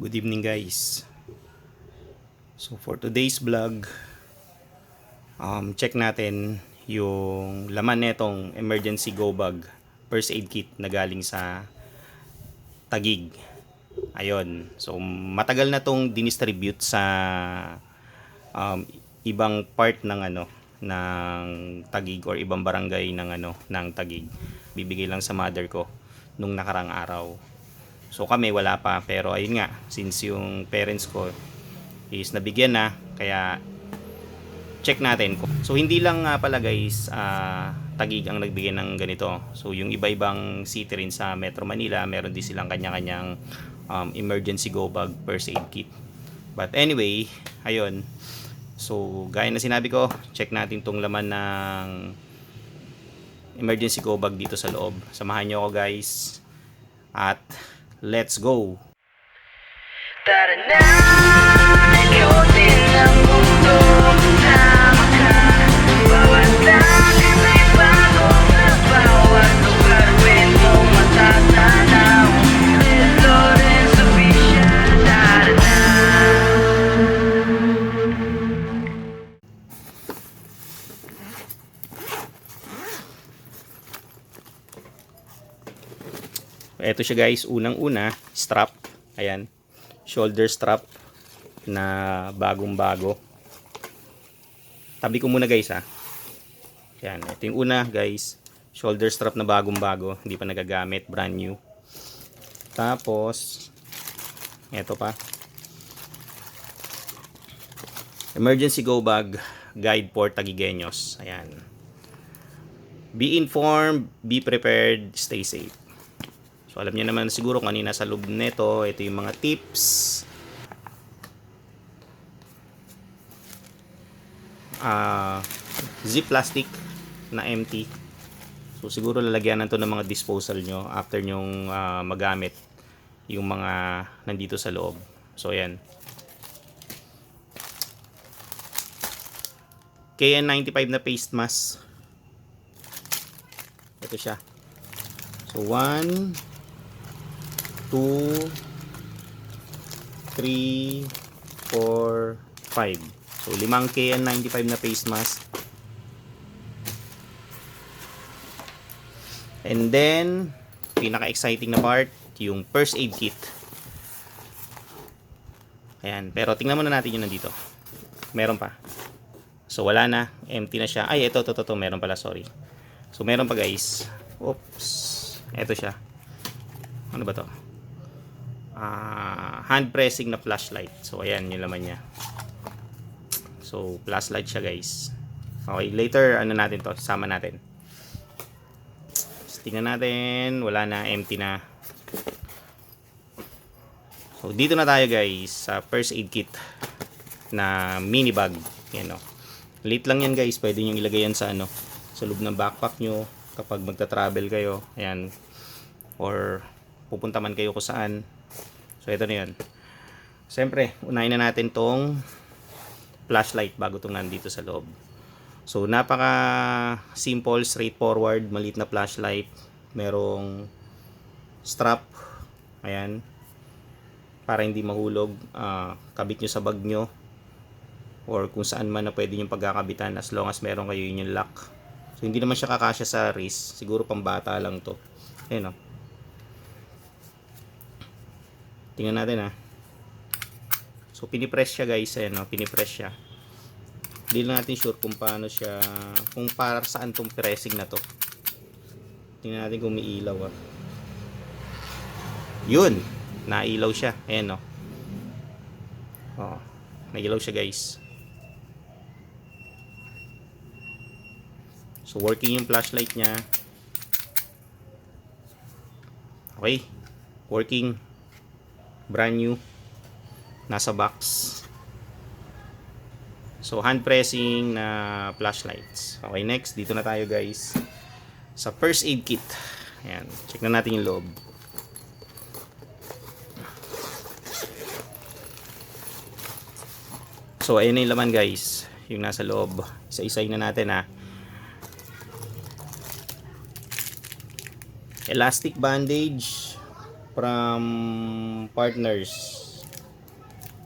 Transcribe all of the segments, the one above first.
Good evening guys. So for today's vlog, check natin yung laman netong emergency go bag first aid kit na galing sa Taguig. Ayun. So matagal na tong dinistribute sa ibang part ng ng Taguig or ibang barangay ng Taguig. Bibigay lang sa mother ko nung nakarang araw. So kami wala pa, pero ayun nga, since yung parents ko is nabigyan na, kaya check natin. So hindi lang pala guys, Taguig ang nagbigay ng ganito. So yung iba-ibang city rin sa Metro Manila, meron din silang kanya-kanyang emergency go bag first aid kit. But anyway, ayun. So gaya na sinabi ko, check natin tong laman ng emergency go bag dito sa loob. Samahan nyo ako guys. At let's go! Tara na, ikutin ang mundo na bawat langit ay bago na bawat lugar mo matatanaw. Lawrence Official, tara na. Ito siya guys, unang-una, strap. Ayan, shoulder strap na bagong-bago. Tabi ko muna guys ha. Ayan, ito yung una guys, shoulder strap na bagong-bago, hindi pa nagagamit, brand new. Tapos, ito pa. Emergency go bag guide for Taguigueños. Ayan. Be informed, be prepared, stay safe. So alam niyo naman siguro kung ano yung nasa loob nito. Ito yung mga tips. Zip plastic na empty. So siguro lalagyan na to ng mga disposal nyo after nyong magamit yung mga nandito sa loob. So ayan. KN95 na face mask. Ito siya. So 1, 2, 3, 4, 5. So 5 KN95 na face mask. And then pinaka-exciting na part, yung first aid kit. Ayan, pero tingnan muna natin yung nandito. Meron pa. So wala na, empty na siya. Ay, ito, meron pala, sorry. So meron pa guys. Oops. Ito siya. Ano ba to? Hand pressing na flashlight. So ayan yung laman niya. So flashlight siya guys. Okay, later ano natin to, sama natin. So, tingnan natin, wala na, empty na. So dito na tayo guys sa first aid kit na mini bag. Yan o. Late lang yan guys, pwede nyo ilagay yan sa sa loob ng backpack nyo kapag magta-travel kayo. Ayan. Or pupunta man kayo kung saan. So ito na yun. Siyempre, unahin na natin tong flashlight bago itong nandito sa loob. So napaka simple, straightforward, maliit na flashlight. Merong strap. Ayan. Para hindi mahulog. Kabit nyo sa bag nyo. Or kung saan man na pwede yung pagkakabitan as long as meron kayo yung lock. So hindi naman siya kakasya sa wrist. Siguro pambata lang to. Ayan o. Tingnan natin ha. So pinipress siya guys. Ayan o, pinipress siya. Hindi lang natin sure kung paano siya, kung para saan tong pressing na to. Tingnan natin kung may ilaw ha. Yun! Nailaw siya. Ayan o. Nailaw siya guys. So working yung flashlight niya. Okay. Working. Brand new. Nasa box. So hand pressing na flashlights. Okay, next dito na tayo guys sa first aid kit. Ayan. Check na natin yung loob. So ayun na yung laman guys. Yung nasa loob. Isa-isayin na natin ha. Elastic bandage from Partners.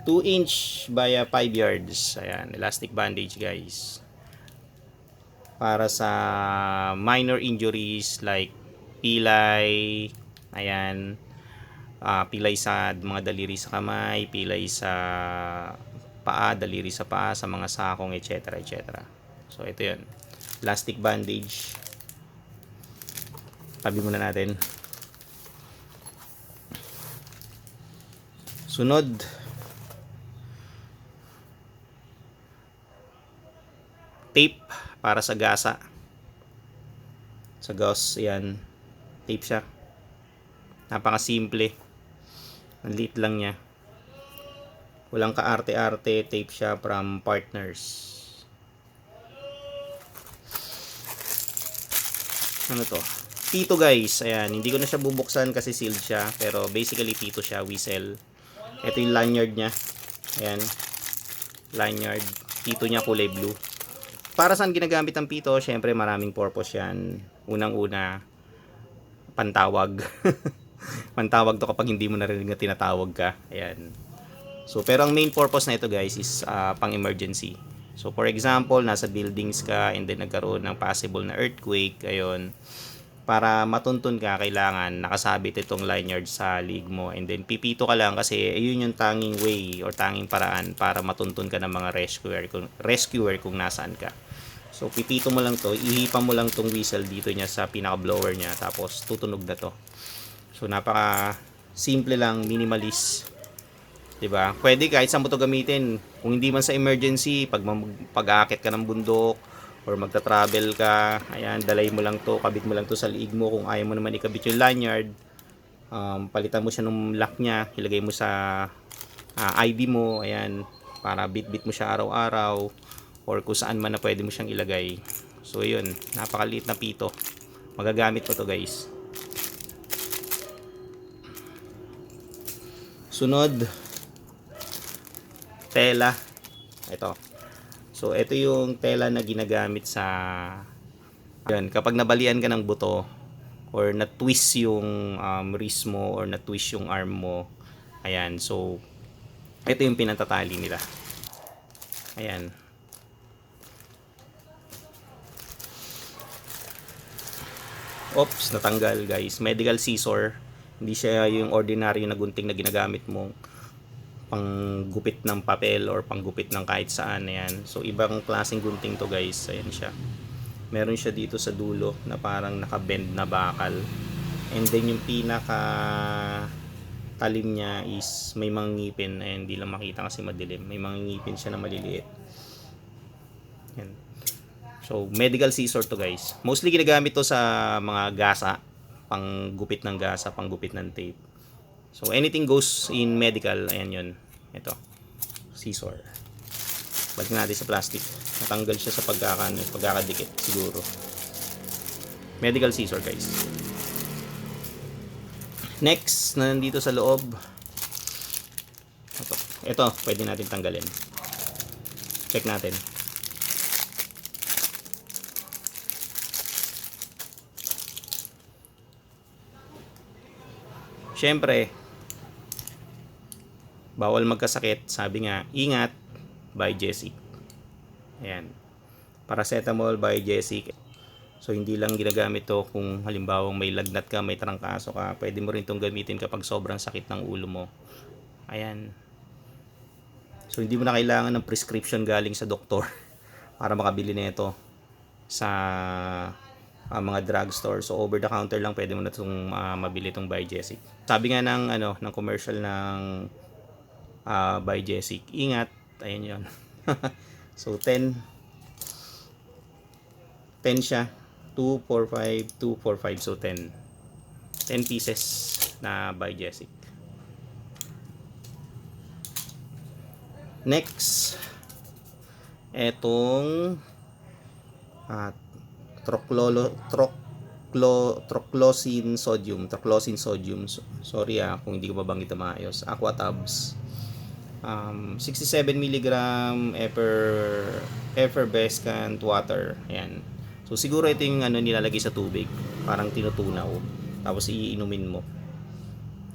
2 inch by 5 yards. Ayan, elastic bandage guys. Para sa minor injuries like pilay, ayan, pilay sa mga daliri sa kamay, pilay sa paa, daliri sa paa, sa mga sakong, etc. etc. So ito yun, elastic bandage. Tabi muna natin. Sunod, tape para sa gasa. Sa gauze, yan, tape siya. Napakasimple. Ang liit lang niya. Walang kaarte-arte, tape siya from Partners. Ano to? Tito guys, ayan, hindi ko na siya bubuksan kasi sealed siya, pero basically Tito siya, whistle. Ito yung lanyard niya. Ayan. Lanyard. Tito niya kulay blue. Para saan ginagamit ang pito? Syempre maraming purpose yan. Unang-una, pantawag. Pantawag to kapag hindi mo narinig na tinatawag ka. Ayan. So, pero ang main purpose na ito guys is pang emergency. So, for example, nasa buildings ka and then nagkaroon ng possible na earthquake, ayun. Para matuntun ka, kailangan nakasabit itong lanyard sa leg mo. And then, pipito ka lang kasi yun yung tanging way or tanging paraan para matuntun ka ng mga rescuer kung nasaan ka. So, pipito mo lang to, ihipan mo lang tong whistle dito niya sa pinaka-blower niya, tapos tutunog na to. So, napaka simple lang, minimalist. 'Di ba? Pwede kahit saan mo to gamitin. Kung hindi man sa emergency, pag-aakit ka ng bundok or magta-travel ka, ayan, dalay mo lang to, kabit mo lang to sa liig mo. Kung ayaw mo naman ikabit yung lanyard, palitan mo siya ng lock niya, ilagay mo sa ID mo, ayan, para bit-bit mo siya araw-araw or kung saan man na pwede mo siyang ilagay. So, yun, napakaliit na pito. Magagamit ko to guys. Sunod, tela. Ito. So, ito yung tela na ginagamit sa yan, kapag nabalian ka ng buto or na-twist yung wrist mo or na-twist yung arm mo. Ayan. So, ito yung pinatatali nila. Ayan. Oops, natanggal guys. Medical scissor. Hindi siya yung ordinary na gunting na ginagamit mo panggupit ng papel or panggupit ng kahit saan. Ayan. So, ibang klaseng gunting to guys. Ayan siya. Meron siya dito sa dulo na parang naka-bend na bakal. And then yung pinaka talim niya is may mga ngipin. Ayan, hindi lang makita kasi madilim. May mga ngipin siya na maliliit. Ayan. So, medical scissor to guys. Mostly ginagamit to sa mga gasa. Panggupit ng gasa, panggupit ng tape. So, anything goes in medical. Ayan yun. Ito. Scissor. Balik natin sa plastic. Natanggal siya sa pagkakadikit siguro. Medical scissor guys. Next, na nandito sa loob. Ito, pwede natin tanggalin. Check natin. Siyempre, bawal magkasakit. Sabi nga, ingat, by Jessic. Ayan. Paracetamol by Jessic. So, hindi lang ginagamit to kung halimbawa may lagnat ka, may trangkaso ka. Pwede mo rin itong gamitin kapag sobrang sakit ng ulo mo. Ayan. So, hindi mo na kailangan ng prescription galing sa doktor para makabili nito sa mga drugstore. So, over the counter lang pwede mo na itong mabili itong by Jessic. Sabi nga ng commercial ng by Jessic, ingat. Ayan yun. So, 10 siya. 2, 4, 5, 2, 4, 5. So, 10 pieces na by Jessic. Next, etong troclosin sodium. Sorry kung hindi ko mabanggit na maayos. Aquatabs. 67 mg effervescent water. Ayan. So, siguro ito yung nilalagay sa tubig. Parang tinutunaw. Tapos, iinumin mo.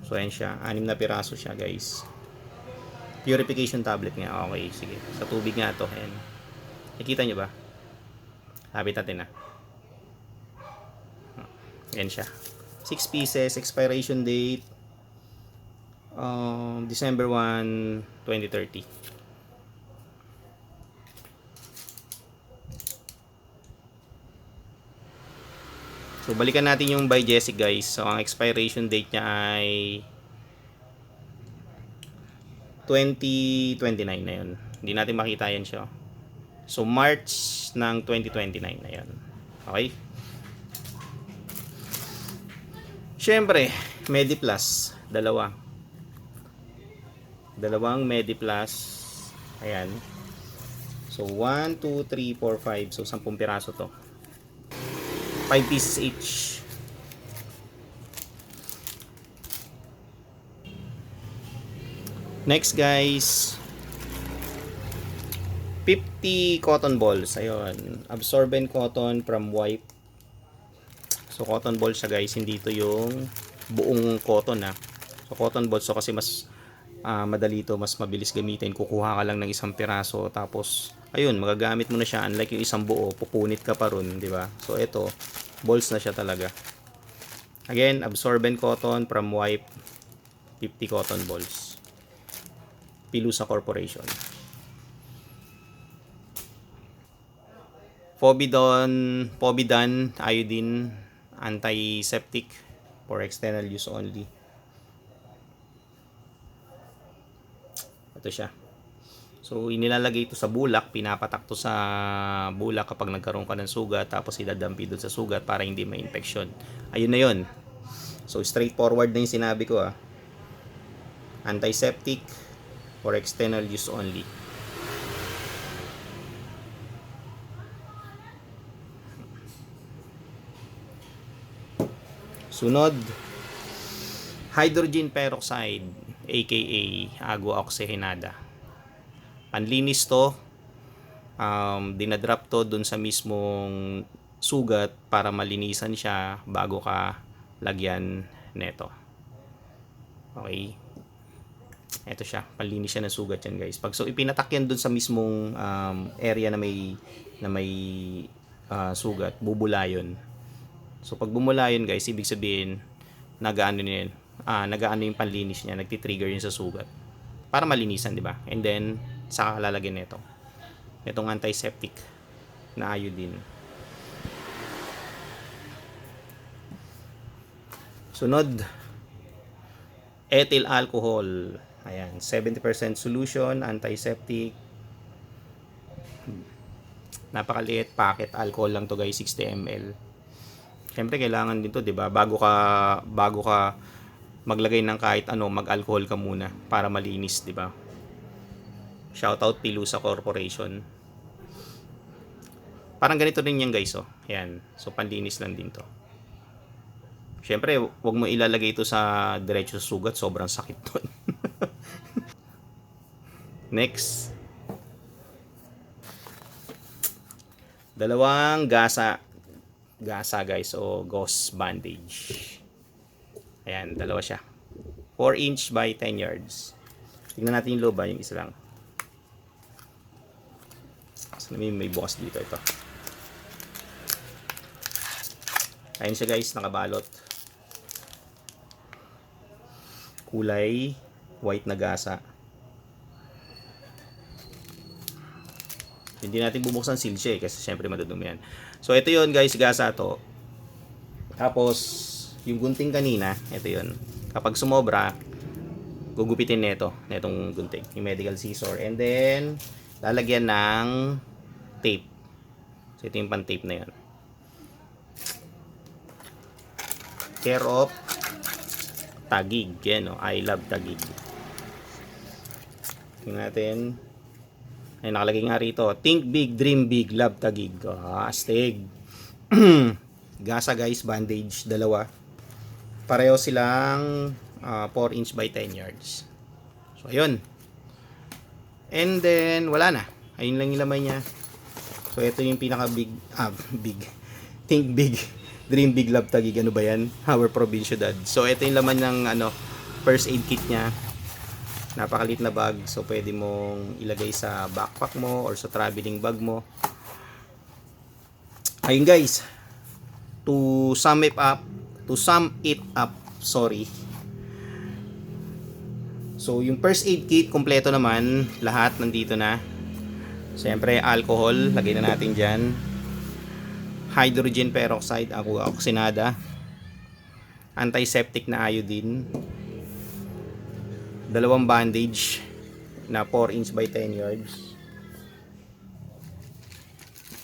So, ayan siya. 6 na piraso siya, guys. Purification tablet nga. Okay, sige. Sa tubig nga to. Ayan. Nakikita nyo ba? Habit natin, Ayan siya. 6 pieces. Expiration date December 1, 2030. So, balikan natin yung by Jessic, guys. So, ang expiration date niya ay 2029 na yun. Hindi natin makita yan siya. So, March ng 2029 na yun. Okay? Siyempre, MediPlus. Dalawang MediPlus. Ayan. So, 1, 2, 3, 4, 5. So, 10 piraso to. 5 pieces each. Next, guys, 50 cotton balls. Ayun, absorbent cotton from wipe. So cotton balls siya, guys, hindi ito yung buong cotton, So cotton balls, so kasi mas madali ito, mas mabilis gamitin. Kukuha ka lang ng isang piraso, tapos ayun, magagamit mo na siya. Unlike yung isang buo, pupunit ka pa ron, di ba? So ito, balls na siya talaga. Again, absorbent cotton from wipe, 50 cotton balls. Pilusa Corporation. Povidone iodine antiseptic for external use only. Ito siya. So, inilalagay ito sa bulak, pinapatak to sa bulak kapag nagkaroon ka ng sugat, tapos idadampi doon sa sugat para hindi ma-infection. Ayun na yun. So, straightforward na yung sinabi ko, Antiseptic for external use only. Sunod, hydrogen peroxide aka agua oxygenada. Panlinis to, dinadrop to dun sa mismong sugat para malinisan siya bago ka lagyan neto. Okay, eto siya, panlinis siya ng sugat yan, guys. Pag so ipinatak yan dun sa mismong area na may sugat, bubula yun. So pag bumula yun, guys, ibig sabihin nagaano yung panlinis niya, nagti-trigger yun sa sugat para malinisan, di ba? And then saka lalagyan nito itong antiseptic na iodine. Sunod, ethyl alcohol. Ayan, 70% solution, antiseptic. Napakaliit, packet alcohol lang to, guys, 60 ml. Siyempre kailangan din to, 'di ba? Bago ka maglagay ng kahit ano, mag-alcohol ka muna para malinis, 'di ba? Shoutout Pilusa Corporation. Parang ganito din yan, guys, Ayan. So panlinis lang din to. Siyempre, wag mo ilalagay ito sa diretso sa sugat, sobrang sakit doon. Next. Dalawang gasa, guys, o gauze bandage. Ayan, dalawa siya. 4 inch by 10 yards. Tingnan natin yung loob, yung isa lang. So, may bukas dito ito. Ayan siya, guys, nakabalot. Kulay white na gasa. Hindi natin bubuksan seal siya, kasi syempre madudumi yan. So ito yun, guys, gasa to. Tapos yung gunting kanina, ito yun. Kapag sumobra, gugupitin netong gunting, yung medical scissor, and then lalagyan ng tape. So ito yung pan tape na yun. Care of Taguig, yan, I love Taguig. Tingnan natin. Ay, nakalagay nga rito, think big, dream big, love Taguig. Astig. Gasa, guys, bandage, dalawa. Pareho silang 4 inch by 10 yards. So ayun. And then wala na, ayun lang yung laman niya. So ito yung pinaka big, think big, dream big, love Taguig. Ano ba yan? Our provincial dad. So ito yung laman ng first aid kit niya. Napakaliit na bag, so pwede mong ilagay sa backpack mo or sa traveling bag mo. Ayun guys, to sum it up, sorry. So yung first aid kit kompleto naman, lahat nandito na. Siyempre alcohol, lagay na natin diyan. Hydrogen peroxide, oxinada. Antiseptic na iodine. Dalawang bandage na 4 inch by 10 yards.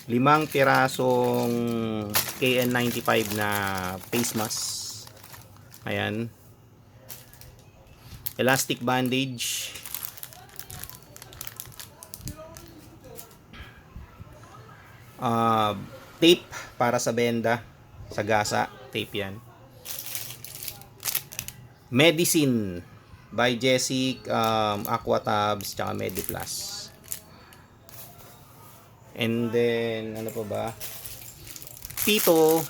5 pirasong KN95 na face mask. Ayan. Elastic bandage. Tape para sa benda, sa gasa, tape yan. Medicine by Jessic, Aquatabs, tsaka Mediplus. And then, ano pa ba? Pito,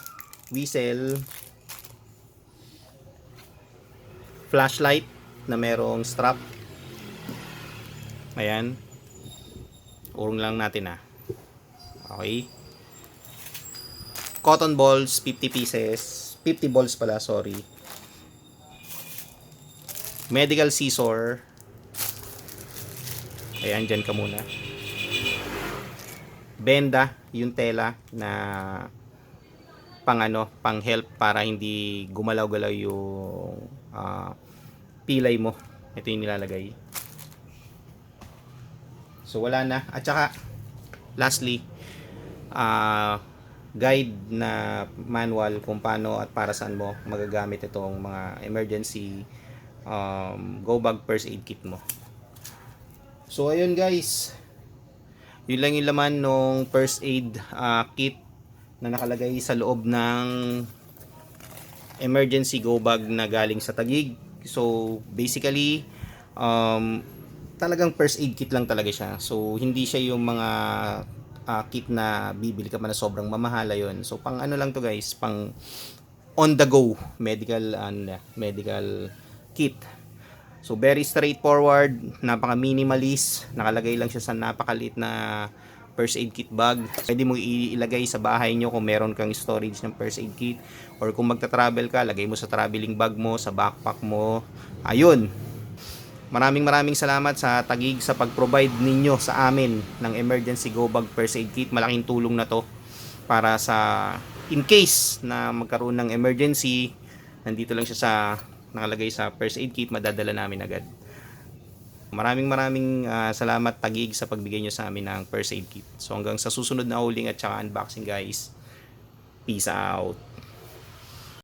whistle, flashlight na merong strap. Ayan. Urong lang natin ah. Okay. Cotton balls, 50 pieces. 50 balls pala, sorry. Medical scissor. Ayan, dyan ka muna. Benda, yung tela na pang help para hindi gumalaw-galaw yung pilay mo. Ito yung nilalagay. So wala na. At saka lastly, guide na manual kung paano at para saan mo magagamit itong mga emergency go bag first aid kit mo. So ayun guys, yun lang yung laman ng first aid kit na nakalagay sa loob ng emergency go bag na galing sa Taguig. So basically talagang first aid kit lang talaga siya. So hindi siya yung mga kit na bibili ka man na sobrang mamahala yon. So pang ano lang to guys, pang on the go medical kit. So very straightforward, napaka minimalist, nakalagay lang siya sa napakaliit na first aid kit bag. Pwede mo ilagay sa bahay nyo kung meron kang storage ng first aid kit, or kung magta-travel ka, lagay mo sa traveling bag mo, sa backpack mo. Ayun. Maraming salamat sa Taguig sa pag-provide ninyo sa amin ng emergency go bag first aid kit. Malaking tulong na to para sa in case na magkaroon ng emergency, nandito lang siya sa nakalagay sa first aid kit, madadala namin agad. Maraming salamat Taguig sa pagbigay nyo sa amin ng first aid kit. So hanggang sa susunod na huling at saka unboxing guys. Peace out.